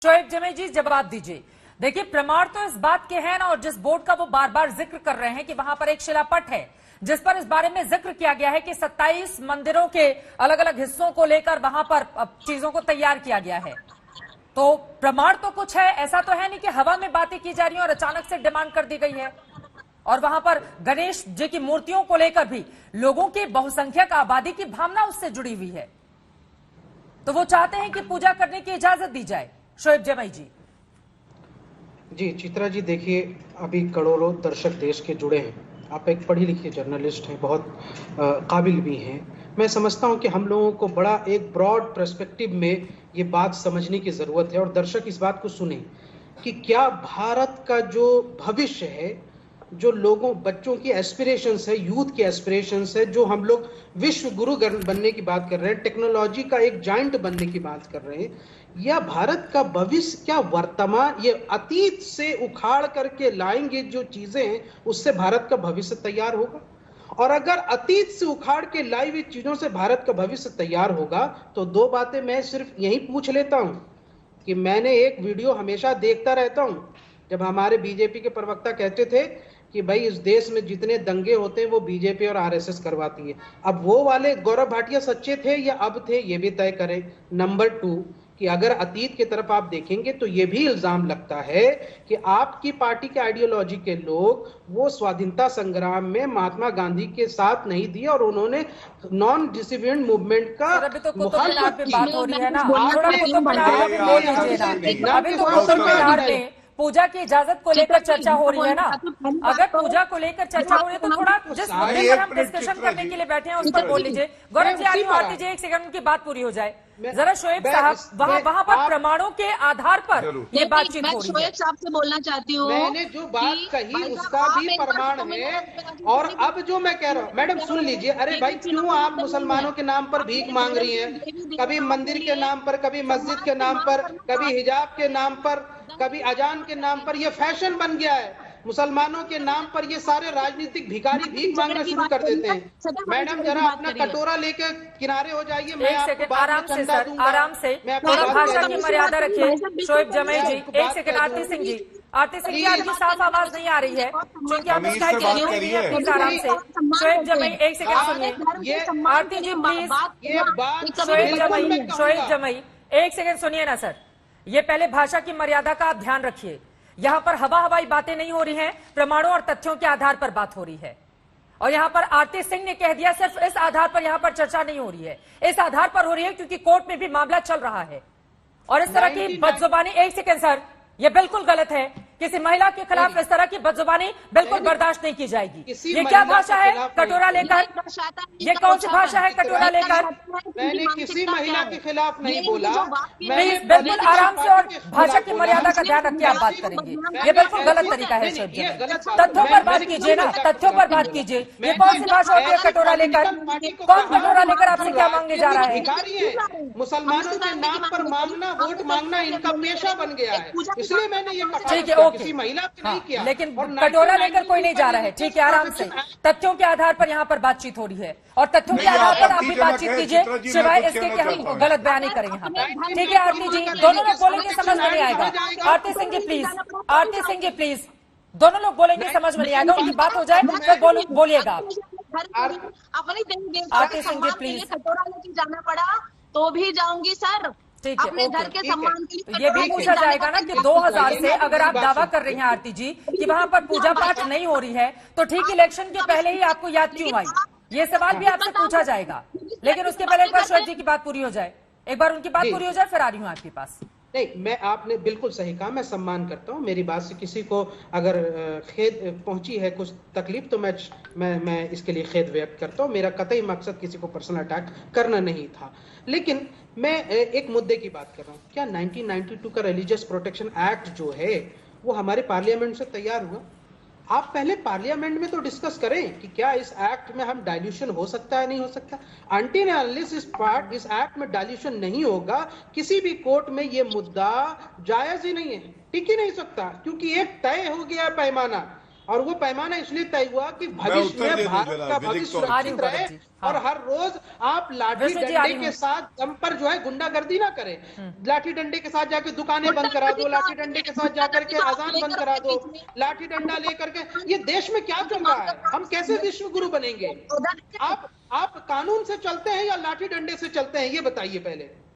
शोएब जमी जी जवाब दीजिए। देखिए, प्रमाण तो इस बात के हैं ना, और जिस बोर्ड का वो बार बार जिक्र कर रहे हैं कि वहां पर एक शिलापट है जिस पर इस बारे में जिक्र किया गया है कि 27 मंदिरों के अलग अलग हिस्सों को लेकर वहां पर चीजों को तैयार किया गया है। तो प्रमाण तो कुछ है, ऐसा तो है नहीं कि हवा में बातें की जा रही हैं और अचानक से डिमांड कर दी गई है। और वहां पर गणेश जी की मूर्तियों को लेकर भी लोगों की बहुसंख्यक आबादी की भावना उससे जुड़ी हुई है, तो वो चाहते हैं कि पूजा करने की इजाजत दी जाए। शोएब जमी जी चित्रा जी, देखिए अभी करोड़ों दर्शक देश के जुड़े हैं। आप एक पढ़ी लिखी जर्नलिस्ट हैं, बहुत काबिल भी हैं। मैं समझता हूं कि हम लोगों को बड़ा एक ब्रॉड पर्सपेक्टिव में ये बात समझने की ज़रूरत है और दर्शक इस बात को सुने कि क्या भारत का जो भविष्य है, जो लोगों बच्चों की एस्पिरेशंस है, यूथ की एस्पिरेशंस है, जो हम लोग विश्व गुरु बनने की बात कर रहे हैं, टेक्नोलॉजी का एक जाइंट बनने की बात कर रहे हैं, या भारत का भविष्य क्या वर्तमान ये अतीत से उखाड़ करके लाएंगे जो चीजें हैं, उससे भारत का भविष्य तैयार होगा? और अगर अतीत से उखाड़ के लाई हुई चीजों से भारत का भविष्य तैयार होगा तो दो बातें मैं सिर्फ यही पूछ लेता हूं कि मैंने एक वीडियो हमेशा देखता रहता हूं जब हमारे बीजेपी के प्रवक्ता कहते थे कि भाई इस देश में जितने दंगे होते हैं वो बीजेपी और आरएसएस करवाती है। अब वो वाले गौरव भाटिया सच्चे थे या अब थे, ये भी तय करें। नंबर 2 कि अगर अतीत की तरफ आप देखेंगे तो ये भी इल्जाम लगता है कि आपकी पार्टी के आइडियोलॉजी के लोग वो स्वाधीनता संग्राम में महात्मा गांधी के साथ नहीं दिए और उन्होंने नॉन डिसिप्लिन मूवमेंट का मुखालिफत की। पूजा की इजाजत को लेकर चर्चा हो रही है ना, अगर पूजा को लेकर चर्चा हो रही है तो थोड़ा जिस मुद्दे पर हम डिस्कशन करने के लिए बैठे हैं उस पर बोल लीजिए। गौरव जी, आरती जी, एक सेकंड उनकी बात पूरी हो जाए जरा। शोएब साहब, वहाँ पर प्रमाणों के आधार पर ये बातचीत हो रही है। शोएब साहब से बोलना चाहती हूँ, मैंने जो बात कही उसका भी प्रमाण है। और अब जो मैं कह रहा हूँ, मैडम सुन लीजिए। अरे भाई, क्यों आप मुसलमानों के नाम पर भीख मांग रही हैं? कभी मंदिर के नाम पर, कभी मस्जिद के नाम पर, कभी हिजाब के नाम पर, कभी अजान के नाम पर। ये फैशन बन गया है। मुसलमानों के नाम पर ये सारे राजनीतिक भिखारी भीख मांगना शुरू कर देते हैं। मैडम जरा अपना कटोरा लेके किनारे हो जाइए। मैं आपको आराम से सर, आराम से भाषा की मर्यादा रखिए। शोएब जमी जी, एक सेकंड। आरती सिंह जी, आपकी साफ आवाज नहीं आ रही है क्योंकि आप आराम से। शोएब जमी, एक सेकंड सुनिए। आरती जी प्लीज। शोएब जमी, एक सेकंड सुनिए ना सर। ये पहले भाषा की मर्यादा का आप ध्यान रखिए। यहाँ पर हवाई बातें नहीं हो रही हैं, प्रमाणों और तथ्यों के आधार पर बात हो रही है। और यहाँ पर आरती सिंह ने कह दिया सिर्फ इस आधार पर यहाँ पर चर्चा नहीं हो रही है, इस आधार पर हो रही है क्योंकि कोर्ट में भी मामला चल रहा है। और इस तरह की बदजुबानी, एक सेकंड सर, ये बिल्कुल गलत है। किसी महिला के खिलाफ इस तरह की बदजुबानी बिल्कुल बर्दाश्त नहीं की जाएगी। ये क्या भाषा है कटोरा लेकर? ये कौन सी भाषा है कटोरा लेकर? मैंने किसी महिला के खिलाफ नहीं बोला। प्लीज बिल्कुल आराम से और भाषा की मर्यादा का ध्यान रखिए आप बात करेंगे। ये बिल्कुल गलत तरीका है। तथ्यों पर बात कीजिए ना, तथ्यों पर बात कीजिए। ये कौन सी भाषा होती है कटोरा लेकर? कौन कटोरा लेकर आपसे क्या मांगने जा रहा है? मुसलमानों के नाम पर मांगना, वोट मांगना इनका पेशा बन गया है, इसलिए मैंने ये कहा। ठीक है, ओके, महिला नहीं किया। लेकिन कटोरा लेकर कोई नहीं जा रहा है। ठीक है, आराम से। तथ्यों के आधार पर यहाँ पर बातचीत हो रही है और तथ्यों के आधार पर आप भी बातचीत कीजिए, सिवाय इसके कि हम गलत बयानी करें यहाँ पर। ठीक है आरती जी, दोनों लोग बोलेंगे समझ में नहीं आएगा। आरती सिंह जी प्लीज, आरती सिंह जी प्लीज, दोनों लोग बोलेंगे समझ में नहीं आएगा। उनकी बात हो जाए तो बोलिएगा। आरती सिंह जी प्लीज। कटोरा लेके जाना पड़ा तो भी जाऊंगी सर। ठीक है, अपने घर के सम्मान के लिए ये भी पूछा जाएगा ना कि 2000 से अगर आप दावा कर रही हैं आरती जी कि वहां पर पूजा पाठ नहीं हो रही है तो ठीक इलेक्शन के पहले ही आपको याद क्यों आई? ये सवाल भी आपसे पूछा जाएगा। लेकिन उसके पहले एक बार शोएब जी की बात पूरी हो जाए, एक बार उनकी बात पूरी हो जाए, फिर आ रही हूँ आपके पास। नहीं, मैं आपने बिल्कुल सही कहा, मैं सम्मान करता हूं। मेरी बात से किसी को अगर खेद पहुंची है, कुछ तकलीफ, तो मैं इसके लिए खेद व्यक्त करता हूं। मेरा कतई मकसद किसी को पर्सनल अटैक करना नहीं था। लेकिन मैं एक मुद्दे की बात कर रहा हूं। क्या 1992 का रिलीजियस प्रोटेक्शन एक्ट जो है वो हमारे पार्लियामेंट से तैयार हुआ? आप पहले पार्लियामेंट में तो डिस्कस करें कि क्या इस एक्ट में हम डाइल्यूशन हो सकता है, नहीं हो सकता। अनटिल अनलेस इस एक्ट में डाइल्यूशन नहीं होगा, किसी भी कोर्ट में ये मुद्दा जायज ही नहीं है, टिक ही नहीं सकता, क्योंकि एक तय हो गया पैमाना। और वो पैमाना इसलिए तय हुआ कि भविष्य में भारत का भविष्य सुरक्षित रहे और हर रोज आप लाठी डंडे के साथ दम पर जो है गुंडागर्दी ना करें। लाठी डंडे के साथ जाके दुकानें बंद करा दो, लाठी डंडे के साथ जाकर के अजान बंद करा दो, लाठी डंडा लेकर के। ये देश में क्या चल रहा है? हम कैसे विश्व गुरु बनेंगे? आप कानून से चलते हैं या लाठी डंडे से चलते हैं, ये बताइए पहले।